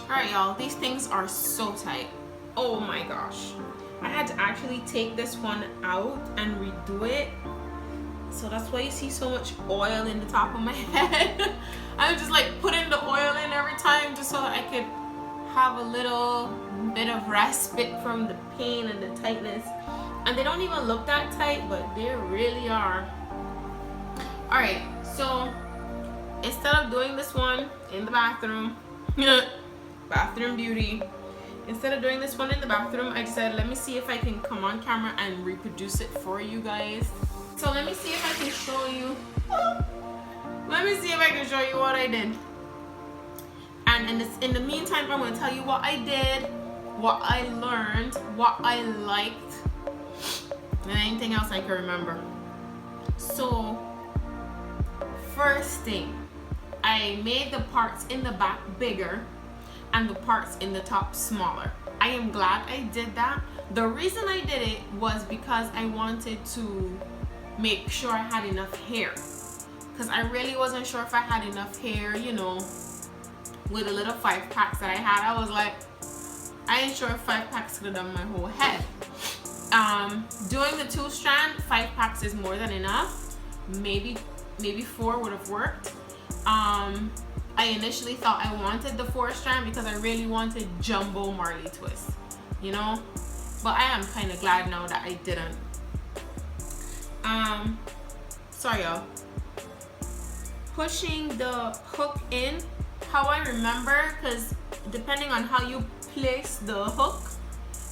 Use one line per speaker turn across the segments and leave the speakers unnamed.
Alright y'all, these things are so tight. Oh my gosh. I had to actually take this one out and redo it. So that's why you see so much oil in the top of my head. I'm just like putting the oil in every time just so that I could have a little bit of respite from the pain and the tightness. And they don't even look that tight, but they really are. Alright, so instead of doing this one in the bathroom, bathroom beauty, instead of doing this one in the bathroom, I decided let me see if I can come on camera and reproduce it for you guys. So let me see if I can show you. Let me see if I can show you what I did. And in the meantime, I'm going to tell you what I did, what I learned, what I liked, and anything else I can remember. So first thing, I made the parts in the back bigger and the parts in the top smaller. I am glad I did that. The reason I did it was because I wanted to make sure I had enough hair, because I really wasn't sure if I had enough hair, you know, with the little 5 packs that I had. I was like, I ain't sure if 5 packs could have done my whole head. Doing the 2 strand, 5 packs is more than enough. Maybe 4 would have worked. I initially thought I wanted the 4 strand because I really wanted jumbo Marley twist, you know, but I am kind of glad now that I didn't. Sorry y'all. Pushing the hook in, how I remember, because depending on how you place the hook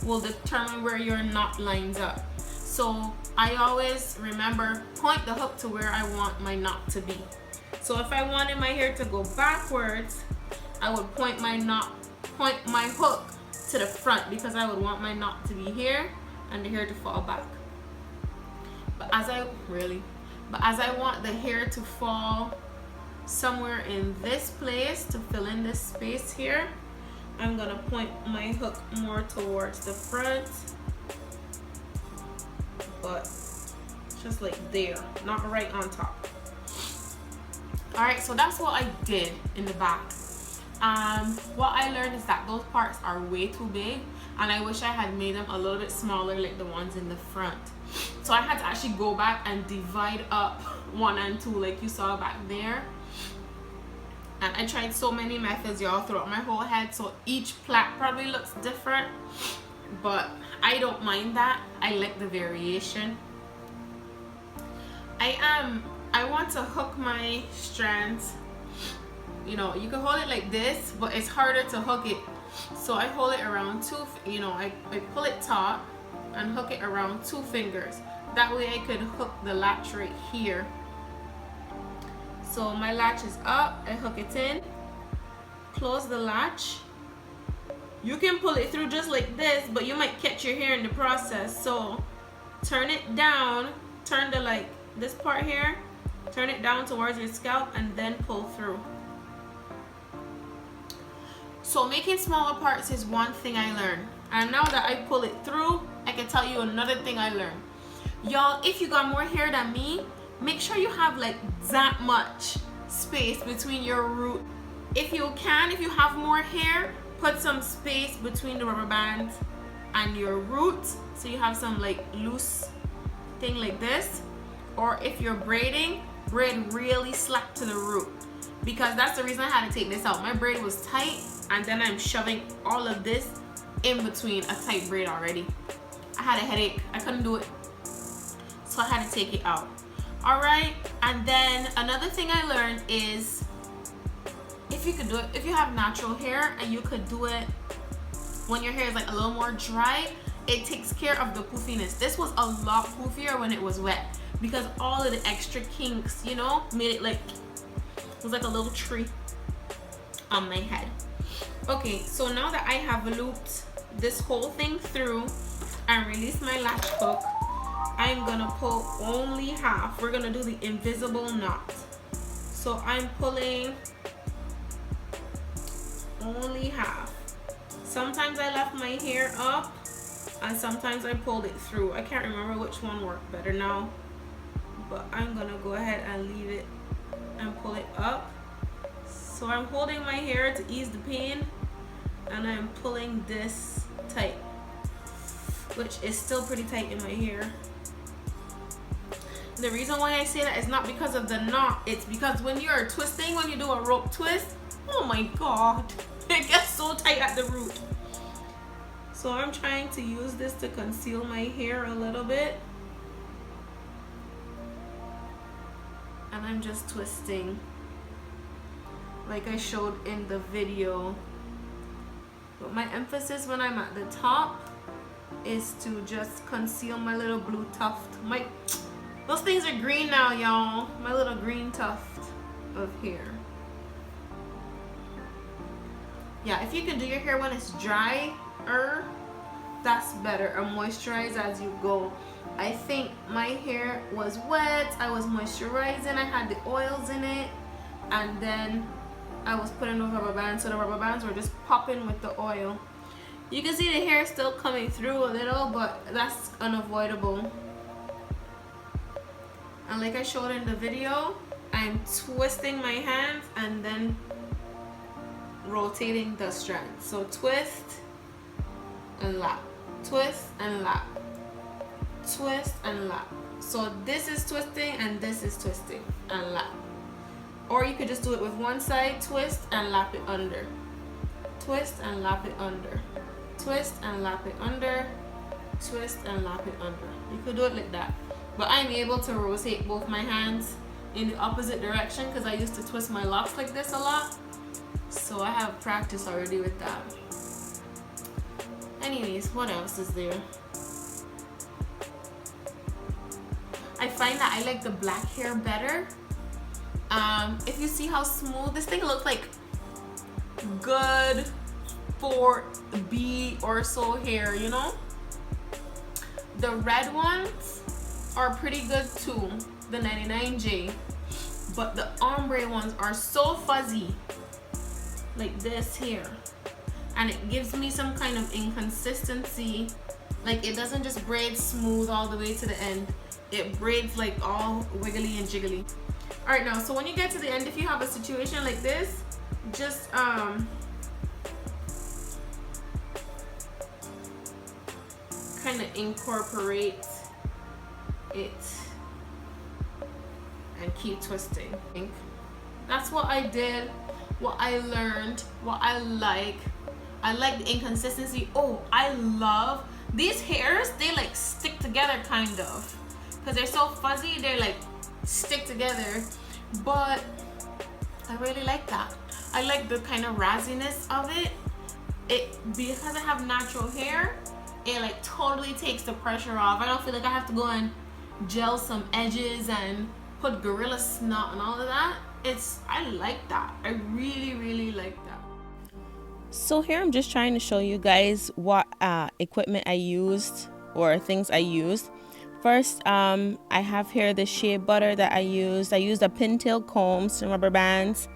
will determine where your knot lines up. So I always remember point the hook to where I want my knot to be. So if I wanted my hair to go backwards, I would point my hook to the front because I would want my knot to be here and the hair to fall back. But as I want the hair to fall somewhere in this place to fill in this space here, I'm gonna point my hook more towards the front, but just like there, not right on top. Alright, so that's what I did in the back. What I learned is that those parts are way too big, and I wish I had made them a little bit smaller like the ones in the front. So I had to actually go back and divide up 1 and 2 like you saw back there. And I tried so many methods, y'all, throughout my whole head, so each plait probably looks different, but I don't mind that. I like the variation. I want to hook my strands. You know, you can hold it like this, but it's harder to hook it. So I hold it around I pull it taut and hook it around 2 fingers. That way I could hook the latch right here. So my latch is up, I hook it in, close the latch. You can pull it through just like this, but you might catch your hair in the process. So turn it down, turn this part here, turn it down towards your scalp and then pull through. So making smaller parts is one thing I learned. And now that I pull it through, I can tell you another thing I learned. Y'all, if you got more hair than me, make sure you have like that much space between your root. If you have more hair, put some space between the rubber band and your root, so you have some like loose thing like this. Or if you're braiding, braid really slack to the root, because that's the reason I had to take this out. My braid was tight, and then I'm shoving all of this in between a tight braid already. I had a headache, I couldn't do it, so I had to take it out. All right, and then another thing I learned is if you could do it, if you have natural hair and you could do it when your hair is like a little more dry, it takes care of the poofiness. This was a lot poofier when it was wet because all of the extra kinks, you know, made it like, it was like a little tree on my head. Okay, so now that I have looped this whole thing through and released my latch hook, I'm gonna pull only half. We're gonna do the invisible knot. So I'm pulling only half. Sometimes I left my hair up and sometimes I pulled it through. I can't remember which one worked better now, but I'm gonna go ahead and leave it and pull it up. So I'm holding my hair to ease the pain, and I'm pulling this tight, which is still pretty tight in my hair. The reason why I say that is not because of the knot, it's because when you're twisting, when you do a rope twist, oh my god, it gets so tight at the root. So I'm trying to use this to conceal my hair a little bit. And I'm just twisting like I showed in the video. But my emphasis when I'm at the top is to just conceal my little blue tuft. Those things are green now, y'all. My little green tuft of hair. Yeah, if you can do your hair when it's dry, that's better. Or moisturize as you go. I think my hair was wet, I was moisturizing, I had the oils in it, and then I was putting those rubber bands, so the rubber bands were just popping with the oil. You can see the hair still coming through a little, but that's unavoidable. And like I showed in the video, I'm twisting my hands and then rotating the strand. So twist and lap, twist and lap, twist and lap. So this is twisting and this is twisting and lap. Or you could just do it with one side, twist and lap it under, twist and lap it under, twist and lap it under, twist and lap it under. You could do it like that. But I'm able to rotate both my hands in the opposite direction because I used to twist my locks like this a lot. So I have practice already with that. Anyways, what else is there? I find that I like the black hair better. If you see how smooth this thing looks, like good for B or so hair, you know? The red ones are pretty good too, the 99J, but the ombre ones are so fuzzy, like this here, and it gives me some kind of inconsistency. Like it doesn't just braid smooth all the way to the end, it braids like all wiggly and jiggly. All right, now so when you get to the end, if you have a situation like this, just kind of incorporate it and keep twisting. That's what I did, what I learned, what I like. I like the inconsistency. Oh, I love these hairs, they like stick together kind of, because they're so fuzzy, they're like stick together. But I really like that. I like the kind of rassiness of it. Because I have natural hair, it like totally takes the pressure off. I don't feel like I have to go and gel some edges and put gorilla snot and all of that. I like that. I really like that. So here I'm just trying to show you guys what equipment I used or things I used. First, I have here the shea butter that I used. I used a pintail comb, some rubber bands.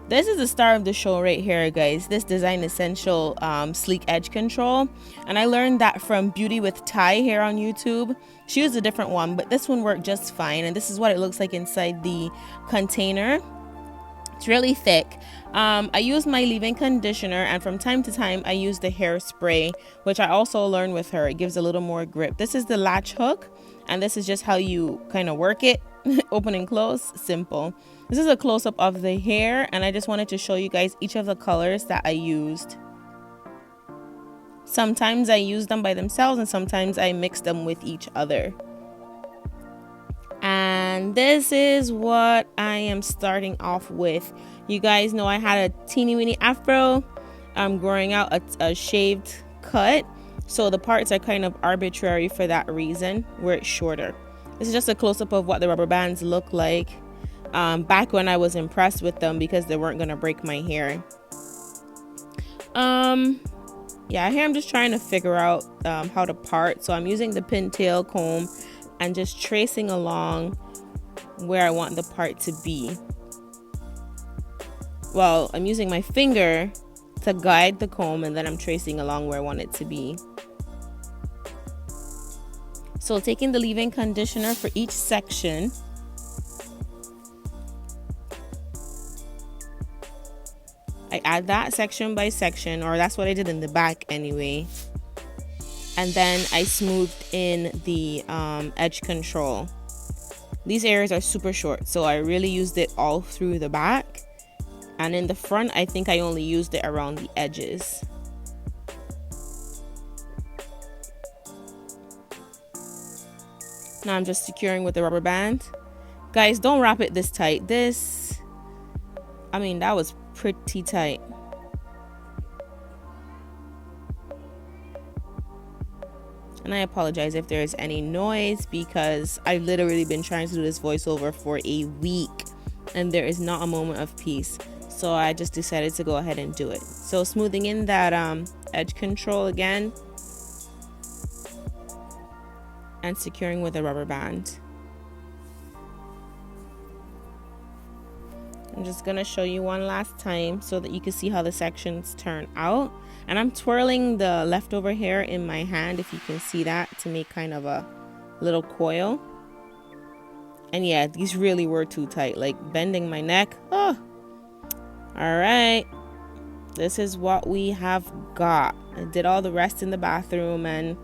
This is the star of the show right here, guys. This Design Essential sleek edge control, and I learned that from Beauty with Ty here on YouTube. She used a different one, but this one worked just fine, and this is what it looks like inside the container. It's really thick. I use my leave-in conditioner, and from time to time I use the hairspray, which I also learned with her. It gives a little more grip. This is the latch hook, and this is just how you kind of work it. Open and close, simple. This is a close-up of the hair, and I just wanted to show you guys each of the colors that I used. Sometimes I use them by themselves, and sometimes I mix them with each other. And this is what I am starting off with. You guys know I had a teeny weeny afro. I'm growing out a shaved cut, so the parts are kind of arbitrary for that reason, where it's shorter. This is just a close-up of what the rubber bands look like back when I was impressed with them because they weren't gonna break my hair. Yeah, here I'm just trying to figure out how to part. So I'm using the pintail comb and just tracing along where I want the part to be. Well, I'm using my finger to guide the comb, and then I'm tracing along where I want it to be. So taking the leave-in conditioner for each section. I add that section by section, or that's what I did in the back anyway. And then I smoothed in the edge control. These areas are super short, so I really used it all through the back. And in the front, I think I only used it around the edges. Now I'm just securing with the rubber band. Guys, don't wrap it this tight. I mean, that was pretty tight. And I apologize if there's any noise, because I've literally been trying to do this voiceover for a week and there is not a moment of peace. So I just decided to go ahead and do it. So smoothing in that edge control again and securing with a rubber band. I'm just gonna show you one last time so that you can see how the sections turn out. And I'm twirling the leftover hair in my hand, if you can see that, to make kind of a little coil. And yeah, these really were too tight, like bending my neck. Oh, all right. This is what we have got. I did all the rest in the bathroom, and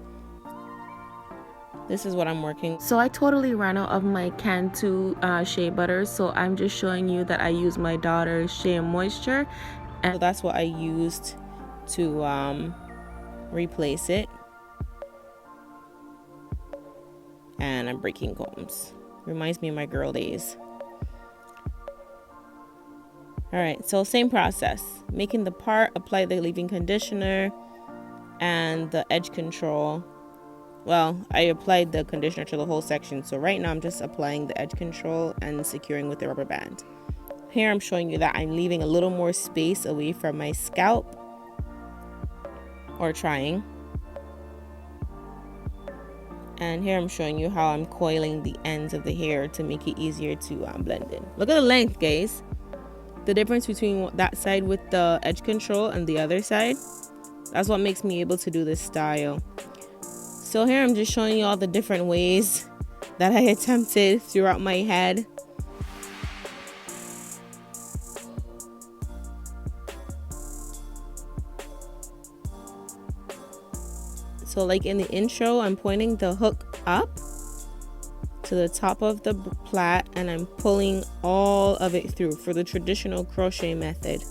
this is what I'm working. So I totally ran out of my Cantu shea butter, so I'm just showing you that I use my daughter's Shea Moisture, and that's what I used to replace it. And I'm breaking combs. Reminds me of my girl days. All right, so same process. Making the part, apply the leave-in conditioner and the edge control. Well, I applied the conditioner to the whole section, so right now I'm just applying the edge control and securing with the rubber band. Here I'm showing you that I'm leaving a little more space away from my scalp, or trying. And here I'm showing you how I'm coiling the ends of the hair to make it easier to blend in. Look at the length, guys. The difference between that side with the edge control and the other side. That's what makes me able to do this style. So here I'm just showing you all the different ways that I attempted throughout my head. So like in the intro, I'm pointing the hook up to the top of the plait and I'm pulling all of it through for the traditional crochet method.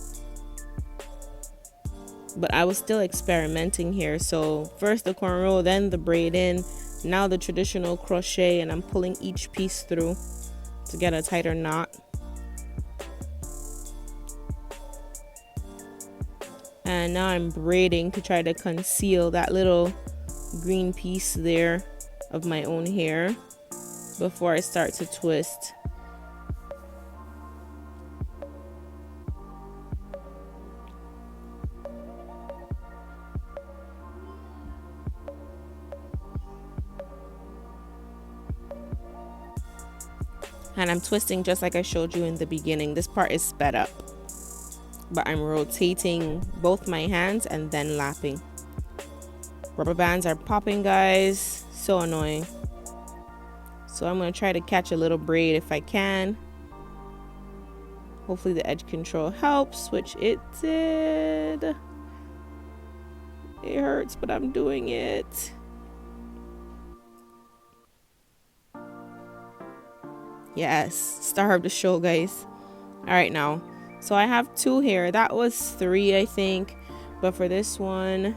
But I was still experimenting here. So first the corner row, then the braid in, now the traditional crochet, and I'm pulling each piece through to get a tighter knot. And now I'm braiding to try to conceal that little green piece there of my own hair before I start to twist. And I'm twisting just like I showed you in the beginning. This part is sped up, but I'm rotating both my hands and then lapping. Rubber bands are popping, guys. So annoying. So I'm going to try to catch a little braid if I can. Hopefully the edge control helps, which it did. It hurts, but I'm doing it. Yes, star of the show, guys. All right, now. So I have 2 here. That was 3, I think. But for this one,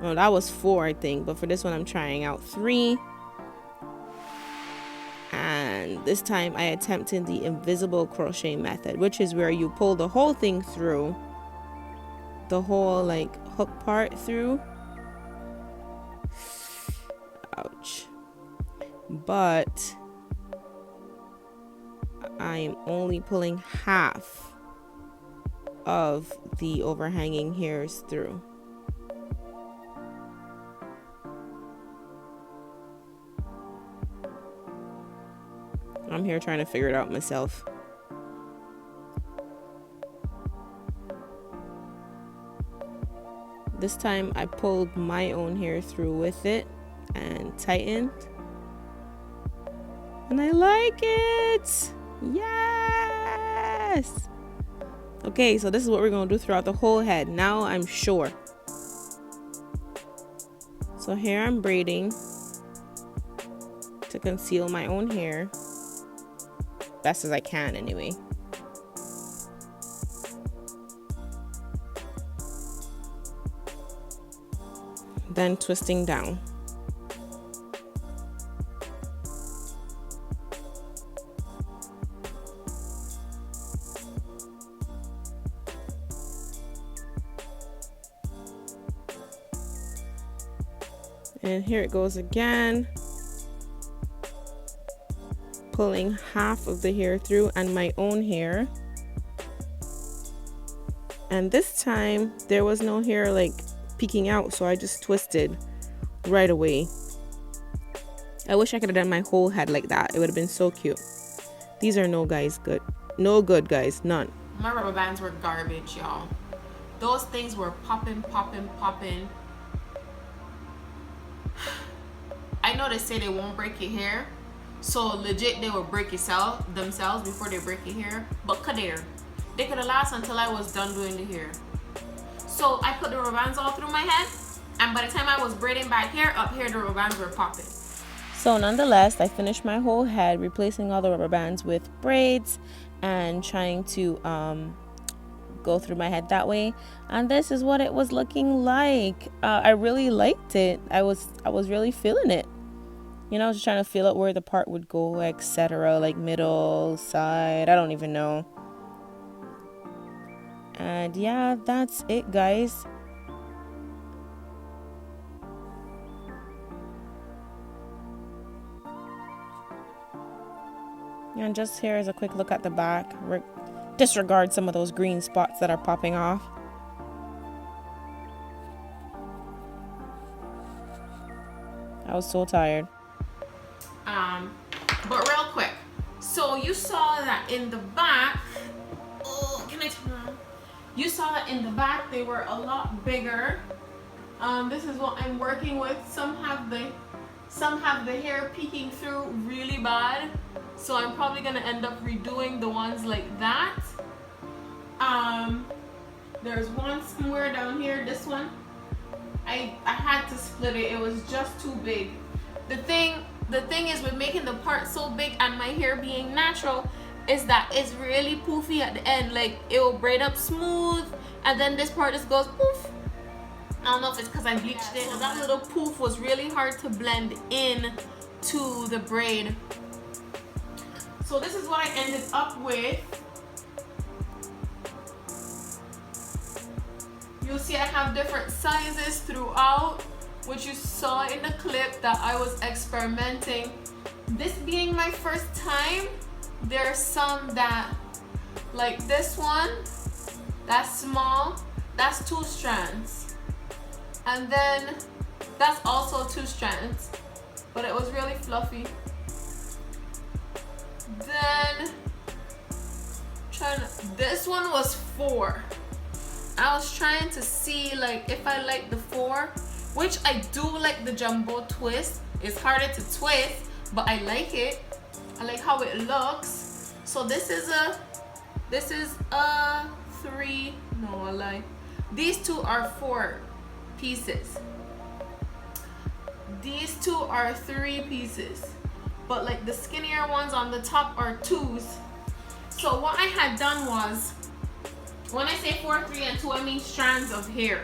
oh, that was 4, I think. But for this one, I'm trying out 3. And this time I attempted the invisible crochet method, which is where you pull the whole thing through, the whole like hook part through. Ouch. But I'm only pulling half of the overhanging hairs through. I'm here trying to figure it out myself. This time I pulled my own hair through with it and tightened. And I like it! Yes!
Okay, so this is what we're gonna do throughout the whole head. Now I'm sure. So here I'm braiding to conceal my own hair. Best as I can anyway. Then twisting down. And here it goes again. Pulling half of the hair through and my own hair. And this time there was no hair like peeking out, so I just twisted right away. I wish I could have done my whole head like that. It would have been so cute. These are no good guys, none.
My rubber bands were garbage, y'all. Those things were popping. I know they say they won't break your hair, so legit they will break themselves before they break your hair. But Kadir, they could have lasted until I was done doing the hair. So I put the rubber bands all through my head, and by the time I was braiding back hair, up here the rubber bands were popping.
So nonetheless, I finished my whole head, replacing all the rubber bands with braids and trying to go through my head that way. And this is what it was looking like. I really liked it. I was really feeling it. You know, just trying to feel out where the part would go, etc. Like middle, side, I don't even know. And yeah, that's it, guys. And just here is a quick look at the back. Disregard some of those green spots that are popping off. I was so tired.
But real quick, so you saw that in the back. Oh, can I turn around? You saw that in the back they were a lot bigger. This is what I'm working with. Some have the hair peeking through really bad, so I'm probably gonna end up redoing the ones like that. There's one somewhere down here. This one, I had to split it. It was just too big. The thing is with making the part so big and my hair being natural is that it's really poofy at the end. Like it will braid up smooth, and then this part just goes poof. I don't know if it's because I bleached it. So that little poof was really hard to blend in to the braid. So this is what I ended up with. You'll see I have different sizes throughout, which you saw in the clip that I was experimenting. This being my first time, there are some that, like this one, that's small, that's 2 strands. And then that's also 2 strands, but it was really fluffy. Then this one was 4. I was trying to see like if I like the 4, which I do like the jumbo twist. It's harder to twist, but I like it. I like how it looks. So this is a 3, no, I lie. These 2 are 4 pieces. These 2 are 3 pieces, but like the skinnier ones on the top are 2s. So what I had done was, when I say 4, 3, and 2, I mean strands of hair.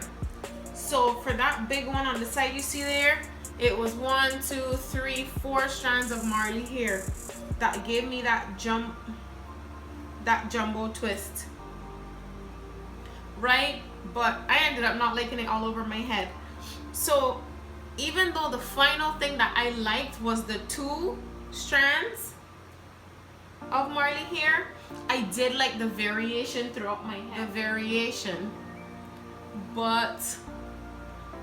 So for that big one on the side you see there, it was 1, 2, 3, 4 strands of Marley hair that gave me that jumbo twist, right? But I ended up not liking it all over my head. So even though the final thing that I liked was the 2 strands of Marley hair, I did like the variation throughout my head. But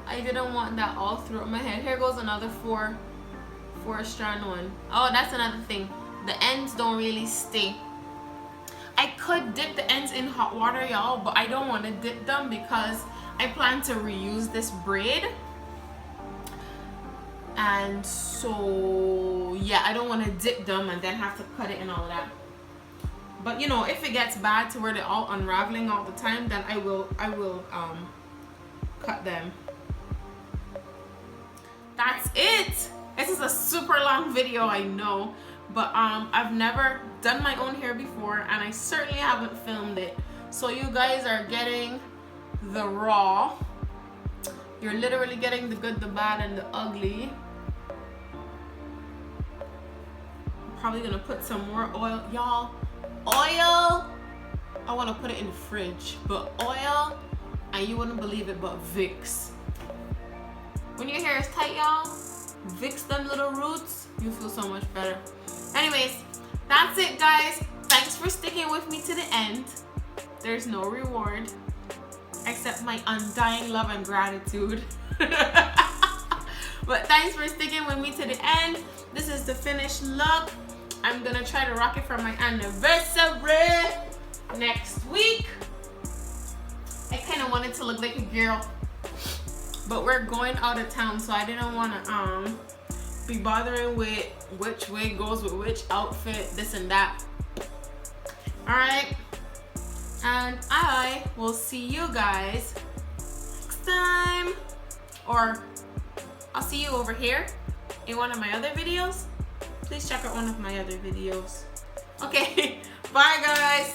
I didn't want that all throughout my head. Here goes another 4 strand one. Oh, that's another thing. The ends don't really stay. I could dip the ends in hot water, y'all, but I don't want to dip them because I plan to reuse this braid. And so yeah, I don't want to dip them and then have to cut it and all of that. But you know, if it gets bad to where they're all unraveling all the time, then I will cut them. That's it. This is a super long video, I know, but I've never done my own hair before, and I certainly haven't filmed it. So you guys are getting the raw. You're literally getting the good, the bad, and the ugly. I'm probably gonna put some more oil, y'all. Oil, I want to put it in the fridge, but oil, and you wouldn't believe it, but Vicks. When your hair is tight, y'all, Vicks them little roots, you feel so much better. Anyways, that's it, guys. Thanks for sticking with me to the end. There's no reward except my undying love and gratitude. But thanks for sticking with me to the end. This is the finished look. I'm gonna try to rock it for my anniversary next week. I kind of wanted to look like a girl, but we're going out of town, so I didn't want to be bothering with which wig goes with which outfit, this and that. All right, and I will see you guys next time, or I'll see you over here in one of my other videos. Please check out one of my other videos. Okay, bye guys.